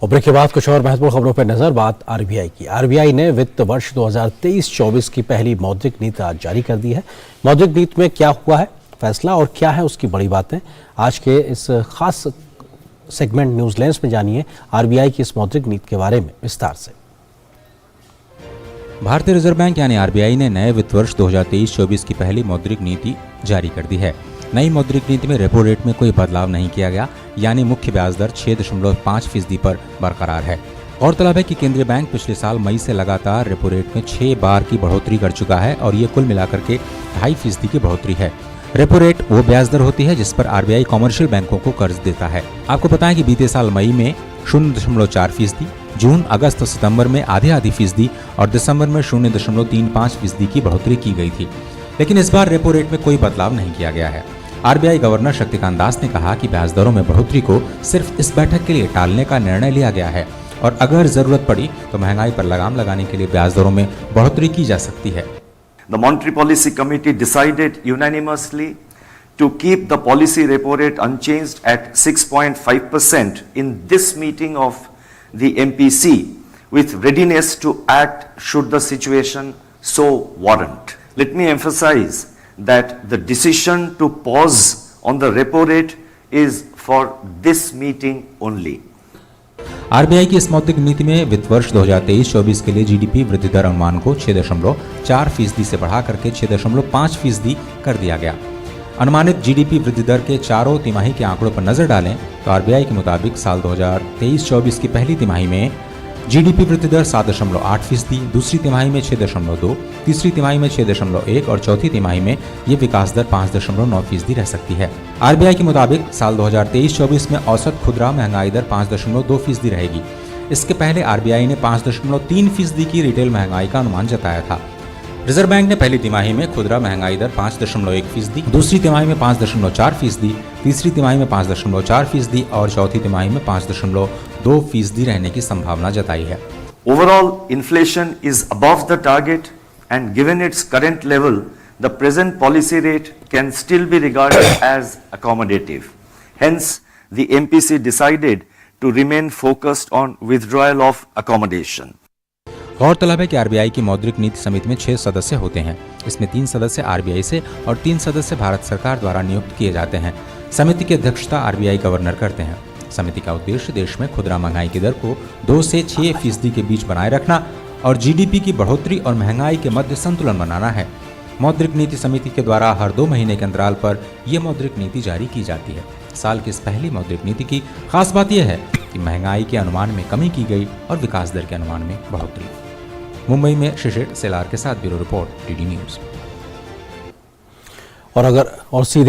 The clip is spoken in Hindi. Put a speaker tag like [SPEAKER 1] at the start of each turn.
[SPEAKER 1] और ब्रेक के बाद कुछ और महत्वपूर्ण खबरों पर नजर। बात आरबीआई की। आरबीआई ने वित्त वर्ष 2023-24 की पहली मौद्रिक नीति आज जारी कर दी है। मौद्रिक नीति में क्या हुआ है फैसला और क्या है उसकी बड़ी बातें, आज के इस खास सेगमेंट न्यूज लेंस में जानिए आरबीआई की इस मौद्रिक नीति के बारे में विस्तार से।
[SPEAKER 2] भारतीय रिजर्व बैंक यानी आरबीआई ने नए वित्त वर्ष 2023-24 की पहली मौद्रिक नीति जारी कर दी है। नई मौद्रिक नीति में रेपो रेट में कोई बदलाव नहीं किया गया, यानी मुख्य ब्याज दर 6.5% पर बरकरार है। गौरतलब है कि केंद्रीय बैंक पिछले साल मई से लगातार रेपो रेट में 6 बार की बढ़ोतरी कर चुका है और ये कुल मिलाकर के 2.5% की बढ़ोतरी है। रेपो रेट वो ब्याज दर होती है जिस पर आरबीआई कॉमर्शियल बैंकों को कर्ज देता है। आपको पता है कि बीते साल मई में 0.4%, जून, अगस्त, सितंबर में आधी फीसदी और दिसंबर में 0.35% की बढ़ोतरी की गई थी। लेकिन इस बार रेपो रेट में कोई बदलाव नहीं किया गया है। आरबीआई गवर्नर शक्तिकांत दास ने कहा कि ब्याज दरों में बढ़ोतरी को सिर्फ इस बैठक के लिए टालने का निर्णय लिया गया है और अगर जरूरत पड़ी तो महंगाई पर लगाम लगाने के लिए ब्याज दरों में बढ़ोतरी की जा सकती है।
[SPEAKER 3] The Monetary Policy Committee decided unanimously to keep the policy repo rate unchanged at 6.5% in this meeting of the MPC, with readiness to act should the situation so warrant. Let me emphasize that the decision to pause on the repo rate is for this meeting only.
[SPEAKER 2] RBI की इस मौद्रिक नीति में वित्त वर्ष 2023-24 के लिए जीडीपी वृद्धि दर अनुमान को 6.4% से बढ़ा करके 6.5% कर दिया गया। अनुमानित जीडीपी वृद्धि दर के चारों तिमाही के आंकड़ों पर नजर डालें तो आरबीआई के मुताबिक साल 2023-24 की पहली तिमाही में जीडीपी वृद्धि दर 7.8%, दूसरी तिमाही में 6.2%, तीसरी तिमाही में 6.1% और चौथी तिमाही में ये विकास दर 5.9% रह सकती है। आरबीआई के मुताबिक साल 2023-24 में औसत खुदरा महंगाई दर 5.2% रहेगी। इसके पहले आरबीआई ने 5.3% की रिटेल महंगाई का अनुमान जताया था। रिजर्व बैंक ने पहली तिमाही में खुदरा महंगाई दर 5.1%, दूसरी तिमाही में 5.4%, तीसरी तिमाही में 5.4% और चौथी तिमाही में 5.2% रहने की संभावना जताई है।
[SPEAKER 3] Overall inflation is above the target and given its current level, the present policy rate can still be regarded as accommodative. Hence, the MPC decided to remain focused on withdrawal of accommodation.
[SPEAKER 2] गौरतलब है कि आरबीआई की मौद्रिक नीति समिति में 6 सदस्य होते हैं। इसमें 3 सदस्य आरबीआई से और 3 सदस्य भारत सरकार द्वारा नियुक्त किए जाते हैं। समिति की अध्यक्षता आरबीआई गवर्नर करते हैं। समिति का उद्देश्य देश में खुदरा महंगाई की दर को 2 से 6% के बीच बनाए रखना और जीडीपी की बढ़ोतरी और महंगाई के मध्य संतुलन बनाना है। मौद्रिक नीति समिति के द्वारा हर 2 महीने के अंतराल पर यह मौद्रिक नीति जारी की जाती है। साल की इस पहली मौद्रिक नीति की खास बात यह है कि महंगाई के अनुमान में कमी की गई और विकास दर के अनुमान में बढ़ोतरी। मुंबई में शिशिर सेलार के साथ ब्यूरो रिपोर्ट, टीडी न्यूज।
[SPEAKER 1] और सीधे